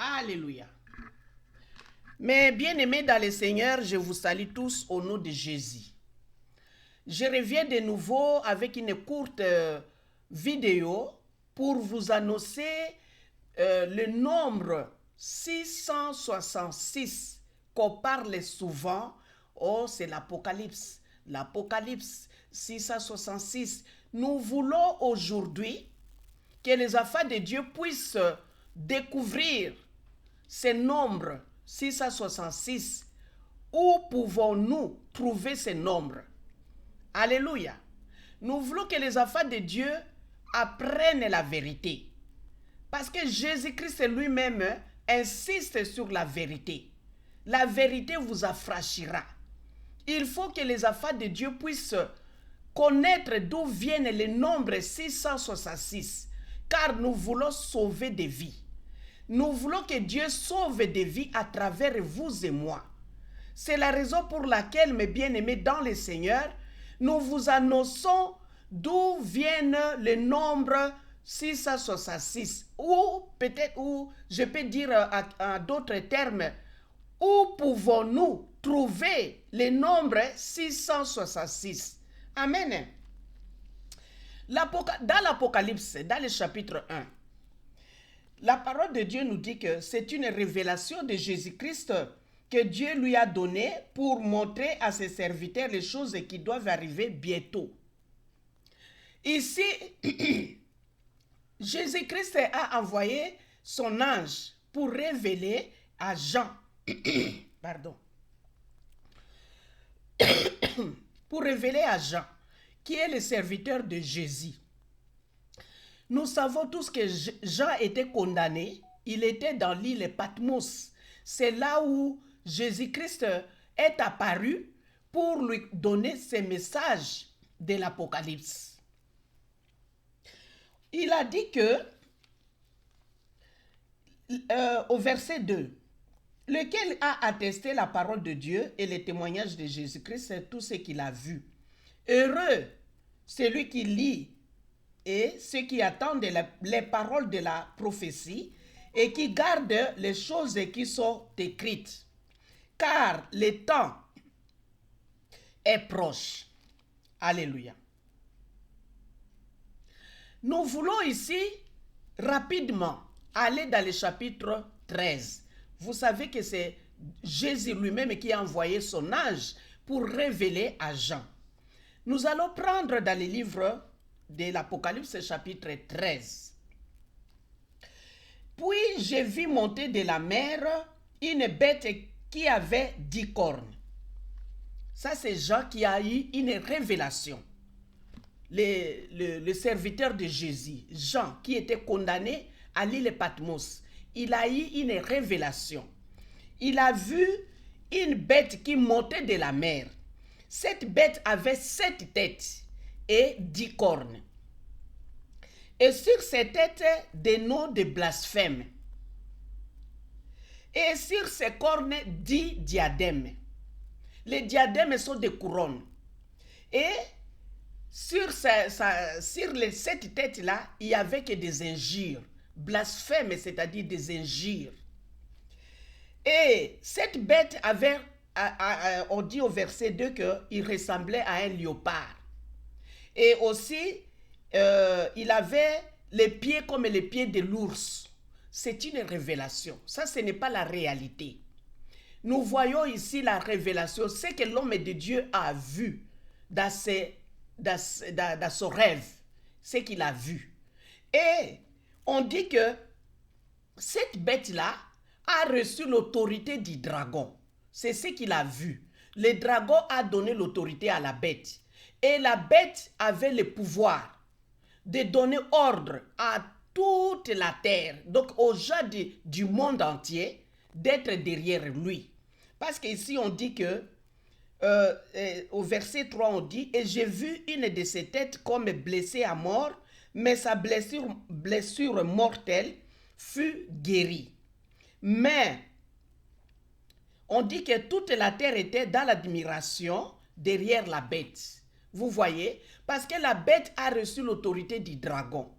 Alléluia. Mes bien-aimés dans le Seigneur, je vous salue tous au nom de Jésus. Je reviens de nouveau avec une courte vidéo pour vous annoncer le nombre 666 qu'on parle souvent. Oh, c'est l'Apocalypse. L'Apocalypse 666. Nous voulons aujourd'hui que les enfants de Dieu puissent découvrir ce nombre 666. Où pouvons-nous trouver ce nombre? Alléluia. Nous voulons que les enfants de Dieu apprennent la vérité. Parce que Jésus-Christ lui-même insiste sur la vérité. La vérité vous affranchira. Il faut que les enfants de Dieu puissent connaître d'où viennent les nombres 666. Car nous voulons sauver des vies. Nous voulons que Dieu sauve des vies à travers vous et moi. C'est la raison pour laquelle, mes bien-aimés dans le Seigneur, nous vous annonçons d'où viennent les nombres 666. Ou peut-être, ou je peux dire en d'autres termes, où pouvons-nous trouver les nombres 666? Amen. Dans l'Apocalypse, dans le chapitre 1, la parole de Dieu nous dit que c'est une révélation de Jésus-Christ que Dieu lui a donnée pour montrer à ses serviteurs les choses qui doivent arriver bientôt. Ici, Jésus-Christ a envoyé son ange pour révéler à Jean, pardon, pour révéler à Jean, qui est le serviteur de Jésus. Nous savons tous que Jean était condamné. Il était dans l'île Patmos. C'est là où Jésus-Christ est apparu pour lui donner ses messages de l'Apocalypse. Il a dit que, au verset 2, lequel a attesté la parole de Dieu et les témoignages de Jésus-Christ, c'est tout ce qu'il a vu. Heureux celui qui lit et ceux qui attendent les paroles de la prophétie et qui gardent les choses qui sont écrites. Car le temps est proche. Alléluia. Nous voulons ici rapidement aller dans le chapitre 13. Vous savez que c'est Jésus lui-même qui a envoyé son ange pour révéler à Jean. Nous allons prendre dans le livre de l'Apocalypse chapitre 13. Puis j'ai vu monter de la mer une bête qui avait 10 cornes. Ça, c'est Jean qui a eu une révélation. Le serviteur de Jésus, Jean, qui était condamné à l'île Patmos, il a eu une révélation. Il a vu une bête qui montait de la mer. Cette bête avait 7 têtes et 10 cornes. Et sur ces têtes, des noms de blasphème. Et sur ces cornes, 10 diadèmes. Les diadèmes sont des couronnes. Et sur les 7 têtes-là, il n'y avait que des injures. Blasphème, c'est-à-dire des injures. Et cette bête avait, on dit au verset 2 qu'il ressemblait à un léopard. Et aussi, il avait les pieds comme les pieds de l'ours. C'est une révélation. Ça, ce n'est pas la réalité. Nous voyons ici la révélation, ce que l'homme de Dieu a vu dans son rêve, ce qu'il a vu. Et on dit que cette bête-là a reçu l'autorité du dragon. C'est ce qu'il a vu. Le dragon a donné l'autorité à la bête. Et la bête avait le pouvoir de donner ordre à toute la terre, donc aux gens du monde entier, d'être derrière lui. Parce qu'ici on dit que, au verset 3 on dit, « Et j'ai vu une de ses têtes comme blessée à mort, mais sa blessure mortelle fut guérie. » Mais on dit que toute la terre était dans l'admiration derrière la bête. Vous voyez? Parce que la bête a reçu l'autorité du dragon.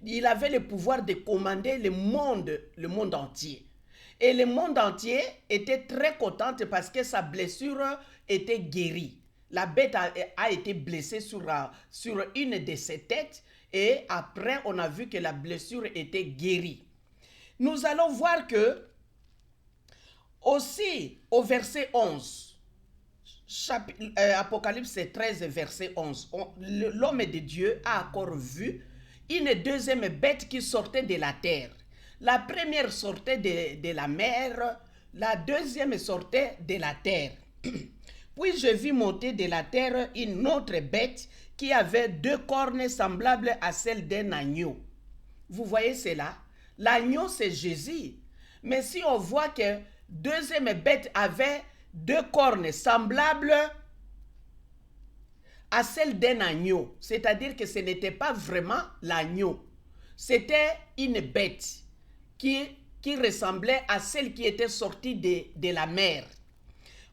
Il avait le pouvoir de commander le monde entier. Et le monde entier était très content parce que sa blessure était guérie. La bête a été blessée sur une de ses têtes et après on a vu que la blessure était guérie. Nous allons voir que aussi au verset 11, Apocalypse 13, verset 11, l'homme de Dieu a encore vu une deuxième bête qui sortait de la terre. La première sortait de la mer, la deuxième sortait de la terre. Puis je vis monter de la terre une autre bête qui avait 2 cornes semblables à celles d'un agneau. Vous voyez cela? L'agneau, c'est Jésus. Mais si on voit que deuxième bête avait 2 cornes semblables à celles d'un agneau, c'est-à-dire que ce n'était pas vraiment l'agneau. C'était une bête qui ressemblait à celle qui était sortie de la mer.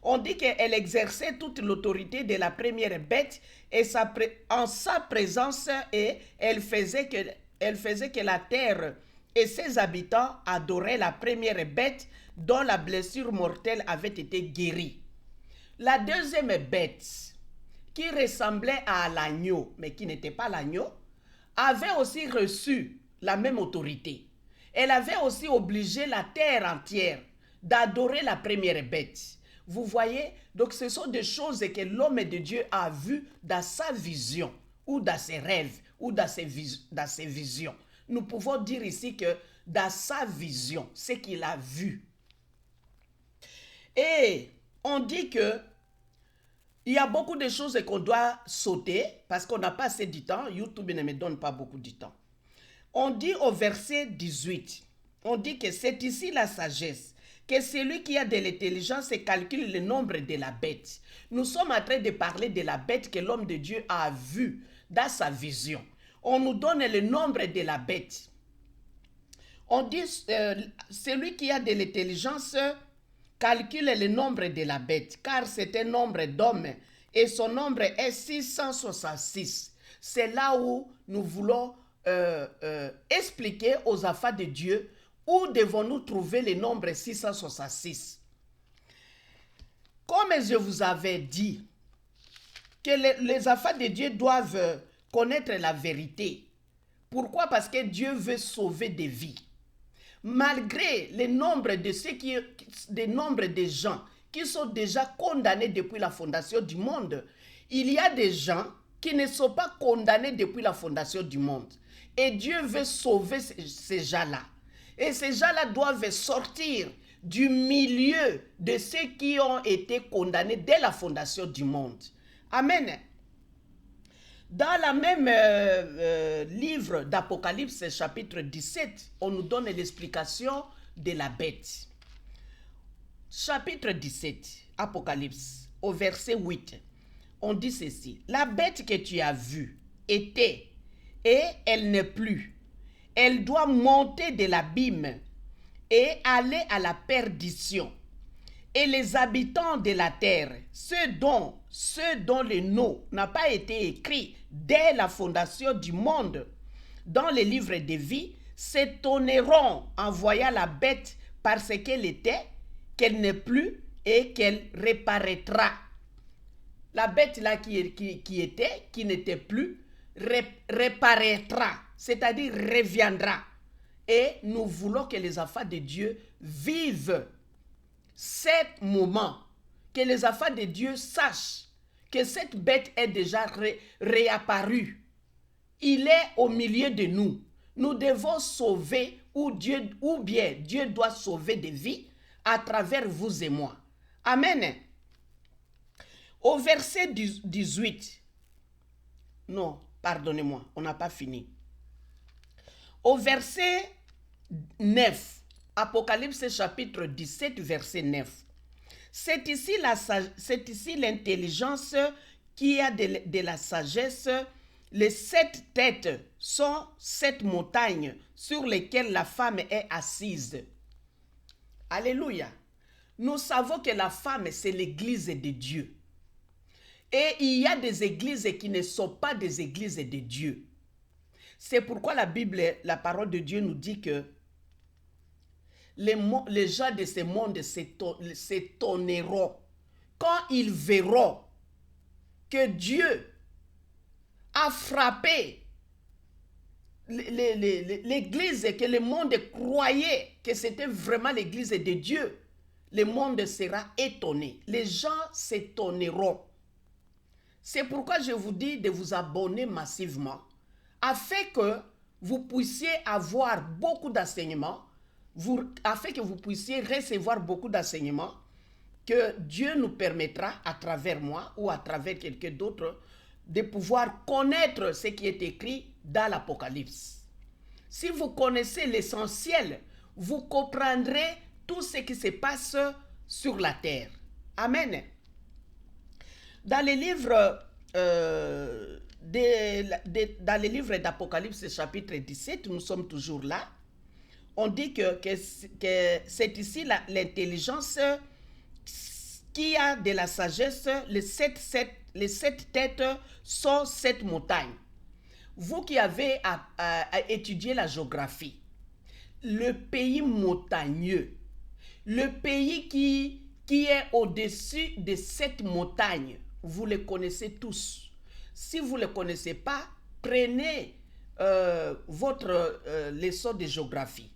On dit qu'elle exerçait toute l'autorité de la première bête et en sa présence et elle faisait que la terre et ses habitants adoraient la première bête dont la blessure mortelle avait été guérie. La deuxième bête, qui ressemblait à l'agneau, mais qui n'était pas l'agneau, avait aussi reçu la même autorité. Elle avait aussi obligé la terre entière d'adorer la première bête. Vous voyez, donc ce sont des choses que l'homme de Dieu a vues dans sa vision, ou dans ses rêves, ou dans ses visions. Nous pouvons dire ici que dans sa vision, ce qu'il a vu. Et on dit que il y a beaucoup de choses qu'on doit sauter parce qu'on n'a pas assez de temps. YouTube ne me donne pas beaucoup de temps. On dit au verset 18, on dit que c'est ici la sagesse, que celui qui a de l'intelligence calcule le nombre de la bête. Nous sommes en train de parler de la bête que l'homme de Dieu a vue dans sa vision. On nous donne le nombre de la bête. On dit celui qui a de l'intelligence calcule le nombre de la bête, car c'est un nombre d'hommes et son nombre est 666. C'est là où nous voulons expliquer aux enfants de Dieu où devons-nous trouver le nombre 666. Comme je vous avais dit, que les enfants de Dieu doivent connaître la vérité. Pourquoi? Parce que Dieu veut sauver des vies. Malgré le nombre de gens qui sont déjà condamnés depuis la fondation du monde, il y a des gens qui ne sont pas condamnés depuis la fondation du monde. Et Dieu veut sauver ces gens-là. Et ces gens-là doivent sortir du milieu de ceux qui ont été condamnés dès la fondation du monde. Amen. Dans la même livre d'Apocalypse, chapitre 17, on nous donne l'explication de la bête. Chapitre 17, Apocalypse, au verset 8, on dit ceci. La bête que tu as vue était, et elle n'est plus. Elle doit monter de l'abîme et aller à la perdition. Et les habitants de la terre, ceux dont le nom n'a pas été écrit dès la fondation du monde dans les livres de vie, s'étonneront en voyant la bête parce qu'elle était, qu'elle n'est plus et qu'elle reparaîtra. La bête là qui n'était plus, reparaîtra, c'est-à-dire reviendra. Et nous voulons que les enfants de Dieu vivent cet moment, que les enfants de Dieu sachent que cette bête est déjà réapparue. Il est au milieu de nous. Nous devons sauver, ou bien Dieu doit sauver des vies à travers vous et moi. Amen. Au verset 18, non, pardonnez-moi, on n'a pas fini. Au verset 9, Apocalypse chapitre 17, verset 9. C'est ici l'intelligence qui a de la sagesse. Les 7 têtes sont 7 montagnes sur lesquelles la femme est assise. Alléluia. Nous savons que la femme, c'est l'église de Dieu. Et il y a des églises qui ne sont pas des églises de Dieu. C'est pourquoi la Bible, la parole de Dieu nous dit que les gens de ce monde s'étonneront quand ils verront que Dieu a frappé l'église, que le monde croyait que c'était vraiment l'église de Dieu. Le monde sera étonné. Les gens s'étonneront. C'est pourquoi je vous dis de vous abonner massivement afin que vous puissiez avoir beaucoup d'enseignements, afin que vous puissiez recevoir beaucoup d'enseignements que Dieu nous permettra à travers moi ou à travers quelqu'un d'autre de pouvoir connaître ce qui est écrit dans l'Apocalypse. Si vous connaissez l'essentiel, vous comprendrez tout ce qui se passe sur la terre. Amen. Dans les livres dans les livres d'Apocalypse chapitre 17, nous sommes toujours là. On dit que c'est ici l'intelligence qui a de la sagesse. Les sept têtes sont 7 montagnes. Vous qui avez à étudier la géographie, le pays montagneux, le pays qui est au-dessus de 7 montagnes, vous les connaissez tous. Si vous ne les connaissez pas, prenez votre leçon de géographie.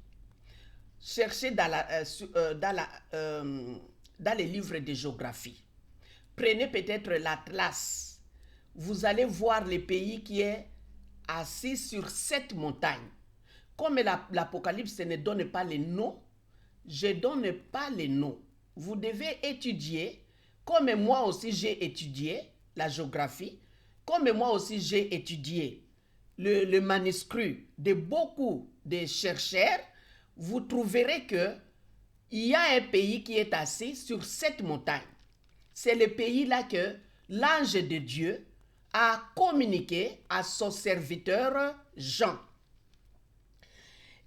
Cherchez dans les livres de géographie. Prenez peut-être l'Atlas. Vous allez voir le pays qui est assis sur 7 montagnes. Comme l'Apocalypse ne donne pas les noms, je ne donne pas les noms. Vous devez étudier, comme moi aussi j'ai étudié la géographie, comme moi aussi j'ai étudié le manuscrit de beaucoup de chercheurs. Vous trouverez que il y a un pays qui est assis sur 7 montagnes. C'est le pays-là que l'ange de Dieu a communiqué à son serviteur Jean.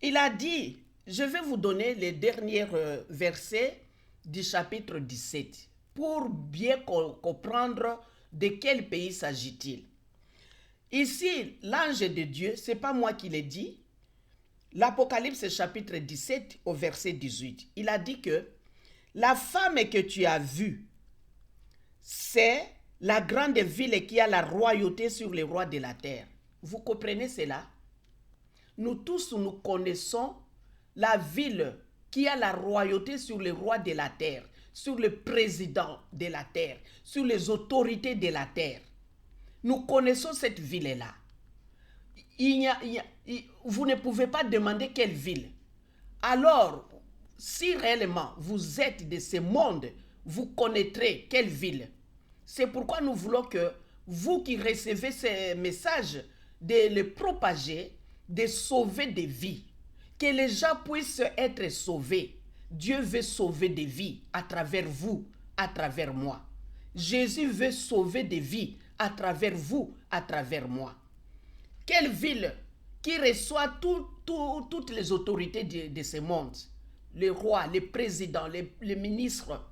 Il a dit, je vais vous donner les derniers versets du chapitre 17 pour bien comprendre de quel pays s'agit-il. Ici, l'ange de Dieu, ce n'est pas moi qui l'ai dit, l'Apocalypse chapitre 17 au verset 18, il a dit que la femme que tu as vue, c'est la grande ville qui a la royauté sur les rois de la terre. Vous comprenez cela? Nous tous, nous connaissons la ville qui a la royauté sur les rois de la terre, sur le président de la terre, sur les autorités de la terre. Nous connaissons cette ville-là. Vous ne pouvez pas demander quelle ville. Alors, si réellement vous êtes de ce monde, vous connaîtrez quelle ville. C'est pourquoi nous voulons que vous qui recevez ces messages, de les propager, de sauver des vies. Que les gens puissent être sauvés. Dieu veut sauver des vies à travers vous, à travers moi. Jésus veut sauver des vies à travers vous, à travers moi. Quelle ville qui reçoit toutes les autorités de ce monde? Les rois, les présidents, les ministres,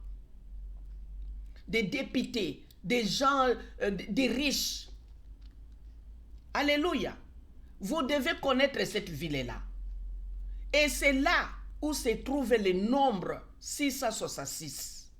des députés, des gens, des riches. Alléluia. Vous devez connaître cette ville-là. Et c'est là où se trouve le nombre 666.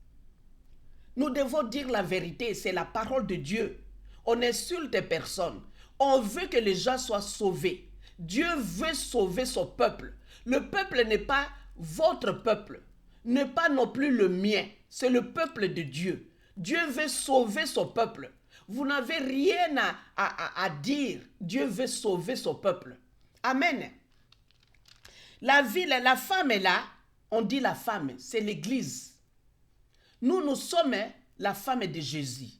Nous devons dire la vérité, c'est la parole de Dieu. On n'insulte personne. On veut que les gens soient sauvés. Dieu veut sauver son peuple. Le peuple n'est pas votre peuple, n'est pas non plus le mien. C'est le peuple de Dieu. Dieu veut sauver son peuple. Vous n'avez rien à dire. Dieu veut sauver son peuple. Amen. La femme est là. On dit la femme, c'est l'église. Nous sommes la femme de Jésus.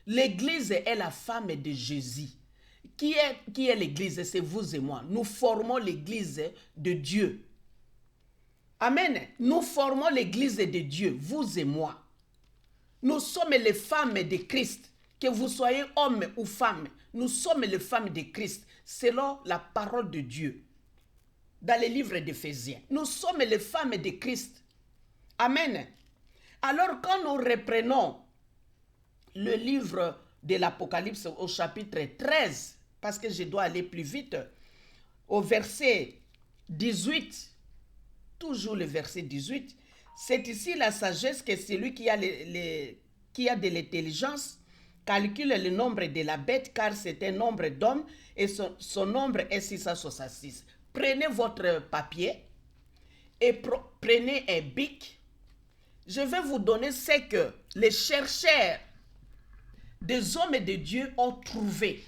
L'église est la femme de Jésus. Qui est l'église? C'est vous et moi. Nous formons l'église de Dieu. Amen. Nous formons l'église de Dieu, vous et moi. Nous sommes les femmes de Christ. Que vous soyez homme ou femme, nous sommes les femmes de Christ, selon la parole de Dieu. Dans les livres d'Éphésiens, nous sommes les femmes de Christ. Amen. Alors quand nous reprenons le livre de l'Apocalypse au chapitre 13, parce que je dois aller plus vite, au verset 18, toujours le verset 18. C'est ici la sagesse que celui qui a, qui a de l'intelligence calcule le nombre de la bête, car c'est un nombre d'hommes et son nombre est 666. Prenez votre papier et prenez un bic. Je vais vous donner ce que les chercheurs des hommes et de Dieu ont trouvé.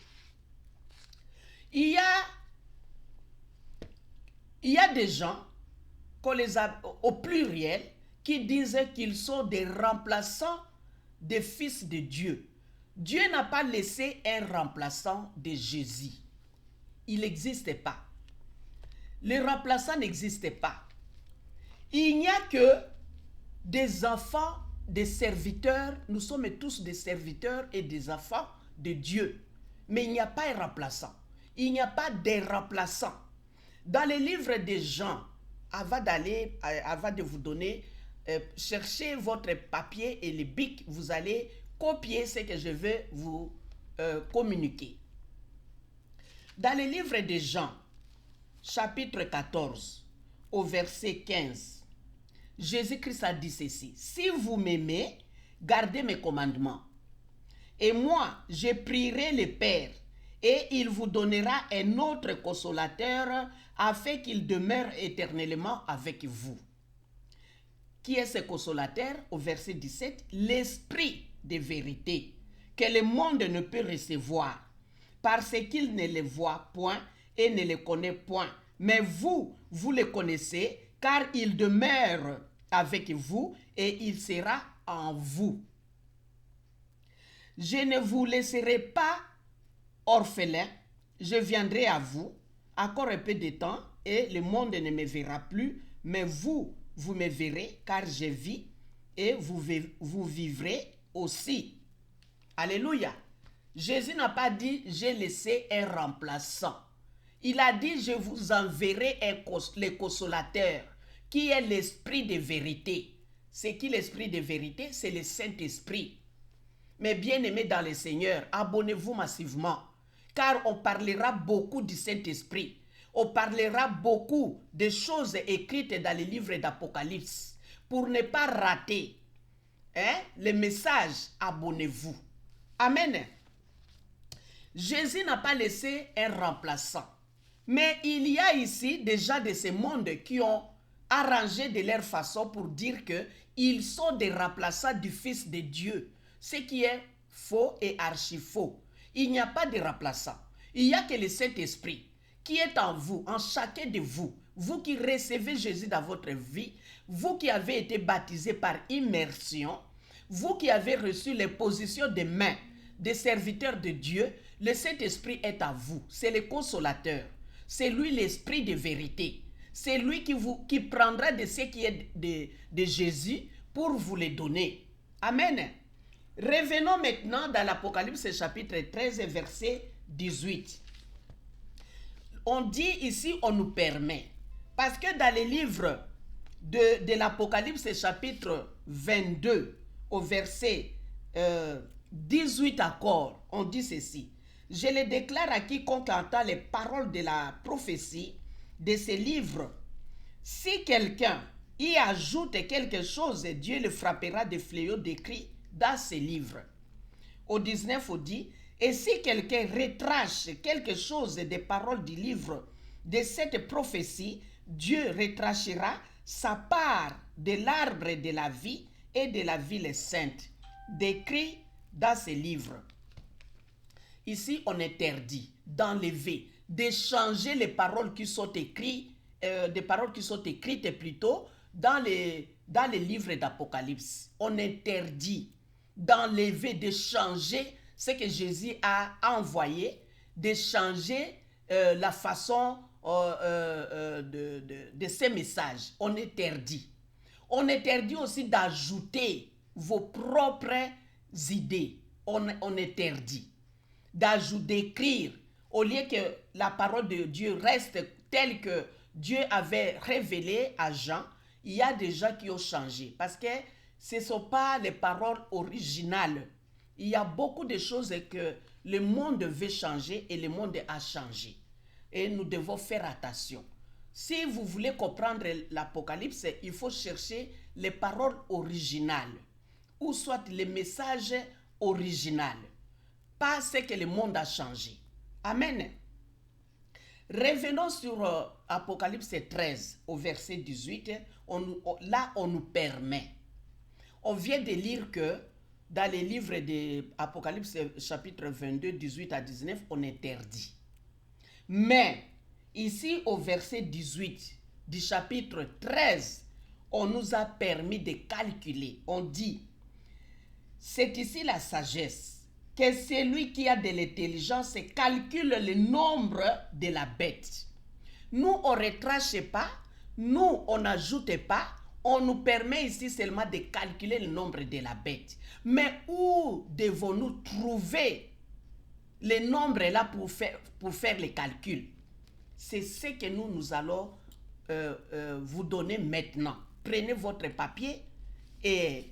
Il y a des gens, qu'on les a, au pluriel, qui disent qu'ils sont des remplaçants des fils de Dieu. Dieu n'a pas laissé un remplaçant de Jésus. Il n'existe pas. Le remplaçant n'existe pas. Il n'y a que des enfants, des serviteurs. Nous sommes tous des serviteurs et des enfants de Dieu. Mais il n'y a pas un remplaçant. Il n'y a pas de remplaçant. Dans les livres des Jean, avant de vous donner, cherchez votre papier et le bic, vous allez copier ce que je vais vous communiquer. Dans les livres de Jean, chapitre 14, au verset 15, Jésus-Christ a dit ceci: si vous m'aimez, gardez mes commandements. Et moi, je prierai le Père, et il vous donnera un autre consolateur, afin qu'il demeure éternellement avec vous. Qui est ce consolateur? Au verset 17, l'Esprit de vérité, que le monde ne peut recevoir, parce qu'il ne le voit point et ne le connaît point. Mais vous, vous le connaissez, car il demeure avec vous et il sera en vous. Je ne vous laisserai pas orphelin, je viendrai à vous, encore un peu de temps, et le monde ne me verra plus, mais vous, vous me verrez, car je vis, et vous vivrez aussi. Alléluia. Jésus n'a pas dit, j'ai laissé un remplaçant. Il a dit, je vous enverrai le consolateur, qui est l'esprit de vérité. C'est qui l'esprit de vérité? C'est le Saint-Esprit. Mais bien aimés dans le Seigneur, abonnez-vous massivement, car on parlera beaucoup du Saint-Esprit. On parlera beaucoup des choses écrites dans les livres d'Apocalypse. Pour ne pas rater les messages, abonnez-vous. Amen. Jésus n'a pas laissé un remplaçant. Mais il y a ici déjà de ces mondes qui ont arrangé de leur façon pour dire qu'ils sont des remplaçants du Fils de Dieu. Ce qui est faux et archi-faux. Il n'y a pas de remplaçant. Il n'y a que le Saint-Esprit qui est en vous, en chacun de vous. Vous qui recevez Jésus dans votre vie, vous qui avez été baptisé par immersion, vous qui avez reçu les positions de main des serviteurs de Dieu, le Saint-Esprit est à vous. C'est le consolateur. C'est lui l'esprit de vérité. C'est lui qui prendra de ce qui est de Jésus pour vous les donner. Amen. Revenons maintenant dans l'Apocalypse chapitre 13 verset 18. On dit ici, on nous permet. Parce que dans les livres de l'Apocalypse chapitre 22 au verset 18 encore, on dit ceci. Je le déclare à quiconque entend les paroles de la prophétie de ces livres. Si quelqu'un y ajoute quelque chose, Dieu le frappera de fléaux décrits dans ces livres. Au 19, on dit, et si quelqu'un retrache quelque chose des paroles du livre de cette prophétie, Dieu retrachera sa part de l'arbre de la vie et de la ville sainte, décrit dans ces livres. Ici, on interdit d'enlever, d'échanger les paroles qui sont écrites, des paroles qui sont écrites plutôt dans les livres d'Apocalypse. On interdit d'enlever, de changer ce que Jésus a envoyé, de changer la façon de ces messages. On interdit. On interdit aussi d'ajouter vos propres idées. On interdit d'écrire au lieu que la parole de Dieu reste telle que Dieu avait révélée à Jean. Il y a des gens qui ont changé parce que ce ne sont pas les paroles originales. Il y a beaucoup de choses que le monde veut changer et le monde a changé. Et nous devons faire attention. si vous voulez comprendre l'Apocalypse, il faut chercher les paroles originales, ou soit les messages originaux, pas ce que le monde a changé. Amen. Revenons sur Apocalypse 13, au verset 18. Là, on nous permet. On vient de lire que dans les livres de Apocalypse chapitre 22, 18 à 19, on interdit. Mais ici, au verset 18 du chapitre 13, on nous a permis de calculer. On dit, c'est ici la sagesse, que celui qui a de l'intelligence calcule le nombre de la bête. Nous, on ne retranche pas, nous, on n'ajoute pas, on nous permet ici seulement de calculer le nombre de la bête. Mais où devons-nous trouver le nombre là pour faire les calculs? C'est ce que nous allons vous donner maintenant. Prenez votre papier et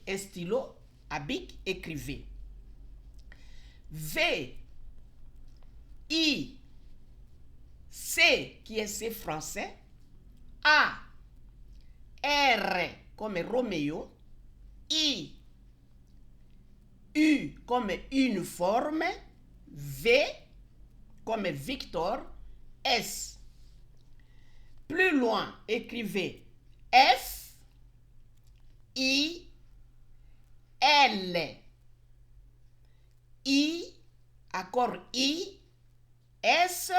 un stylo à bic, écrivez. V, I, C qui est C français, A, R comme Roméo, I, U comme uniforme, V comme Victor, S. Plus loin, écrivez F, I, L, I, accord I, S,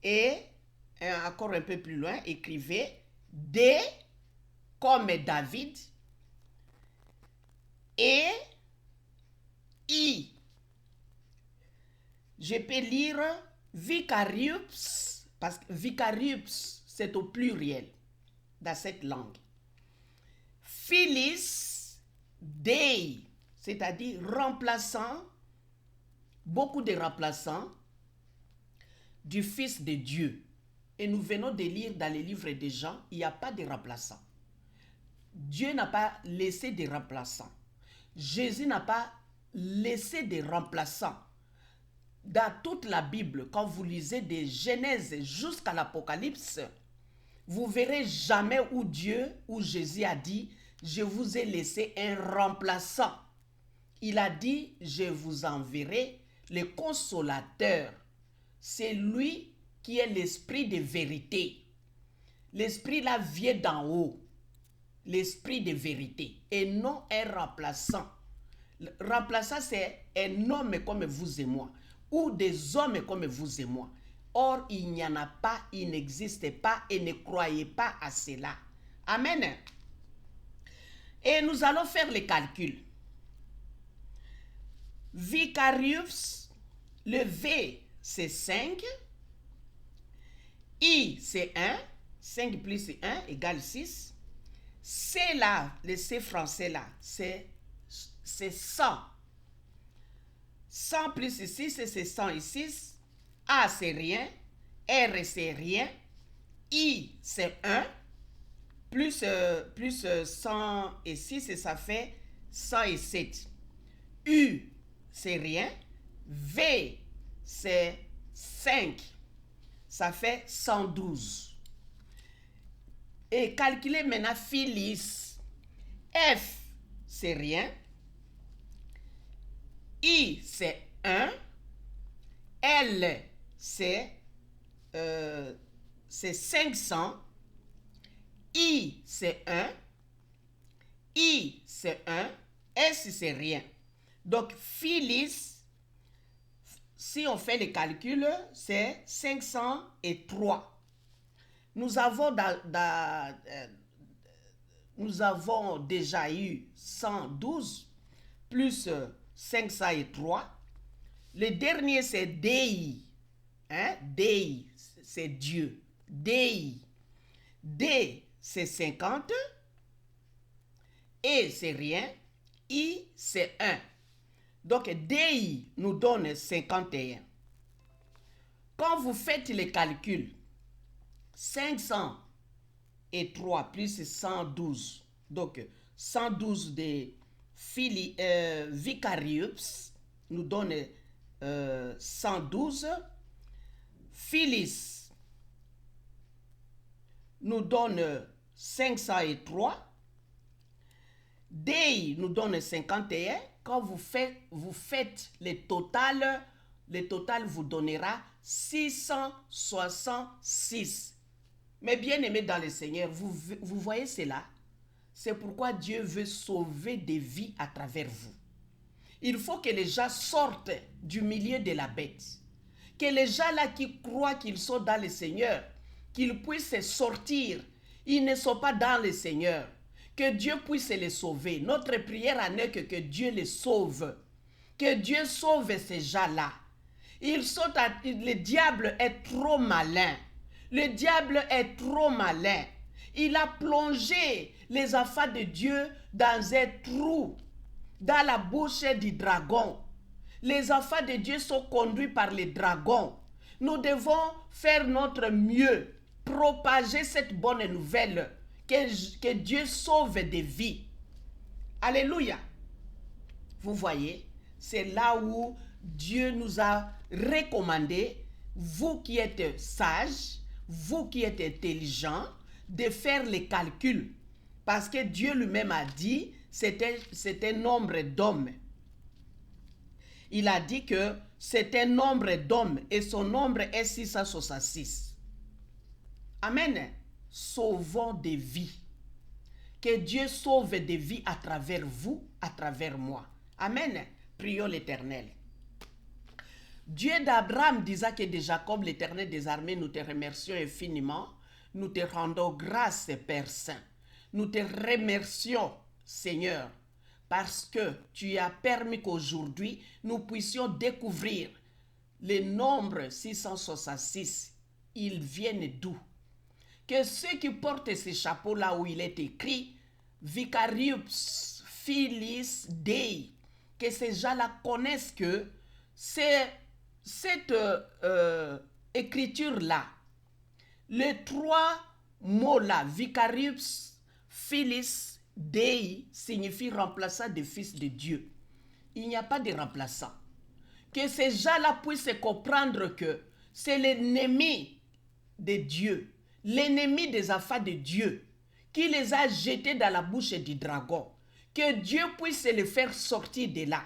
et encore un peu plus loin, écrivez D comme David, et I. Je peux lire Vicarius, parce que Vicarius, c'est au pluriel dans cette langue. Philis Dei, c'est-à-dire remplaçant, beaucoup de remplaçants du Fils de Dieu. Et nous venons de lire dans les livres de Jean, il n'y a pas de remplaçants. Dieu n'a pas laissé de remplaçants. Jésus n'a pas laissé de remplaçants. Dans toute la Bible, quand vous lisez de Genèse jusqu'à l'Apocalypse, vous verrez jamais où Dieu, où Jésus a dit, je vous ai laissé un remplaçant. Il a dit, je vous enverrai le consolateur. C'est lui qui est l'esprit de vérité. L'esprit là vient d'en haut. L'esprit de vérité. Et non un remplaçant. Le remplaçant, c'est un homme comme vous et moi. Ou des hommes comme vous et moi. Or, il n'y en a pas, il n'existe pas, et ne croyez pas à cela. Amen. Et nous allons faire les calculs. Vicarius, le V, c'est 5. I, c'est 1. 5 plus 1 égale 6. C là, le C français là, c'est 100. 100 plus 6, c'est 106. A, c'est rien. R, c'est rien. I, c'est 1. Plus 106, ça fait 107. U, c'est rien. V, c'est 5. Ça fait 112. Et calculez maintenant Philis. F, c'est rien. I, c'est 1. L, c'est 500. I, c'est 1. I, c'est 1. S, c'est rien. Donc, Philis, si on fait les calculs, c'est 503. Nous avons, nous avons déjà eu 112 plus 503. Le dernier, c'est Dei. Hein? Dei, c'est Dieu. Dei. D, c'est 50. E, c'est rien. I, c'est 1. Donc, Dei nous donne 51. Quand vous faites les calculs, 503 plus 112. Donc, 112 de Vicarius nous donne 112. Philis nous donne 503. Dei nous donne 51. Quand vous faites les total vous donnera 666. Mais bien aimés dans le Seigneur, vous voyez cela? C'est pourquoi Dieu veut sauver des vies à travers vous. Il faut que les gens sortent du milieu de la bête. Que les gens là qui croient qu'ils sont dans le Seigneur, qu'ils puissent sortir. Ils ne sont pas dans le Seigneur. Que Dieu puisse les sauver. Notre prière n'est que Dieu les sauve. Que Dieu sauve ces gens-là. Le diable est trop malin. Le diable est trop malin. Il a plongé les enfants de Dieu dans un trou, dans la bouche du dragon. Les enfants de Dieu sont conduits par les dragons. Nous devons faire notre mieux, propager cette bonne nouvelle, que Dieu sauve des vies. Alléluia. Vous voyez, c'est là où Dieu nous a recommandé, vous qui êtes sages, vous qui êtes intelligents, de faire les calculs. Parce que Dieu lui-même a dit, c'est un nombre d'hommes. Il a dit que c'est un nombre d'hommes et son nombre est 666. Amen. Sauvons des vies. Que Dieu sauve des vies à travers vous, à travers moi. Amen. Prions l'Éternel. Dieu d'Abraham, d'Isaac et de Jacob, l'Éternel des armées, nous te remercions infiniment. Nous te rendons grâce, Père Saint. Nous te remercions, Seigneur, parce que tu as permis qu'aujourd'hui, nous puissions découvrir le nombre 666. Ils viennent d'où? Que ceux qui portent ces chapeaux-là où il est écrit Vicarius Filis Dei, que ces gens-là connaissent que c'est cette écriture-là, les trois mots-là, Vicarius Filis Dei, signifie remplaçant des fils de Dieu. Il n'y a pas de remplaçant. Que ces gens-là puissent comprendre que c'est l'ennemi de Dieu, l'ennemi des enfants de Dieu, qui les a jetés dans la bouche du dragon. Que Dieu puisse les faire sortir de là.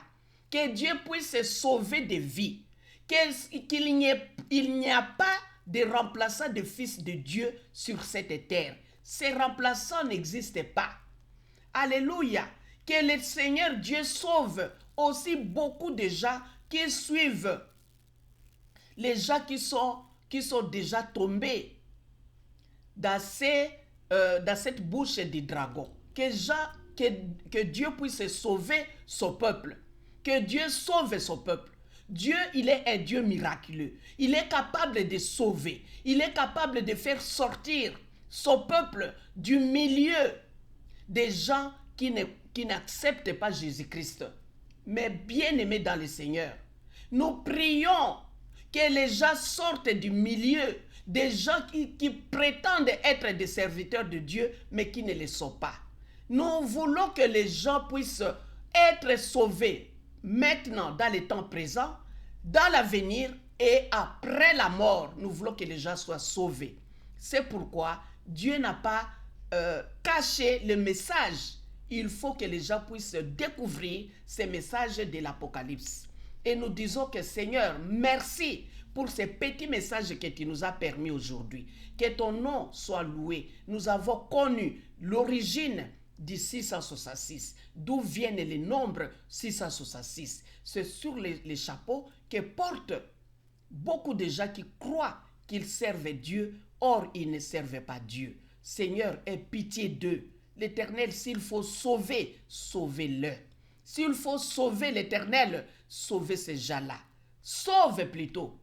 Que Dieu puisse sauver des vies. Qu'il n'y a pas de remplaçants de fils de Dieu sur cette terre. Ces remplaçants n'existent pas. Alléluia. Que le Seigneur Dieu sauve aussi beaucoup de gens qui suivent les gens qui sont déjà tombés dans cette bouche du dragon. Que Dieu puisse sauver son peuple. Que Dieu sauve son peuple. Dieu, il est un Dieu miraculeux. Il est capable de sauver. Il est capable de faire sortir son peuple du milieu des gens qui n'acceptent pas Jésus-Christ. Mais bien aimés dans le Seigneur, nous prions que les gens sortent du milieu des gens qui prétendent être des serviteurs de Dieu, mais qui ne le sont pas. Nous voulons que les gens puissent être sauvés maintenant, dans les temps présents, dans l'avenir et après la mort. Nous voulons que les gens soient sauvés. C'est pourquoi Dieu n'a pas caché le message. Il faut que les gens puissent découvrir ces messages de l'Apocalypse. Et nous disons que Seigneur, merci pour ces petits messages que tu nous as permis aujourd'hui. Que ton nom soit loué. Nous avons connu l'origine du 666. D'où viennent les nombres 666? C'est sur les chapeaux que portent beaucoup de gens qui croient qu'ils servent Dieu, or ils ne servent pas Dieu. Seigneur, aie pitié d'eux. L'Éternel, s'il faut sauver, sauvez-le. S'il faut sauver l'Éternel, sauvez ces gens-là. Sauve plutôt.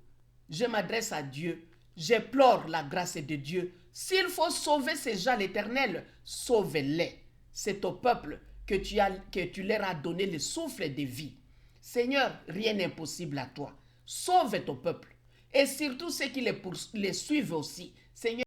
Je m'adresse à Dieu. J'implore la grâce de Dieu. S'il faut sauver ces gens, l'Éternel, sauve-les. C'est au peuple que tu leur as donné le souffle de vie. Seigneur, rien n'est impossible à toi. Sauve ton peuple. Et surtout ceux qui les suivent aussi. Seigneur,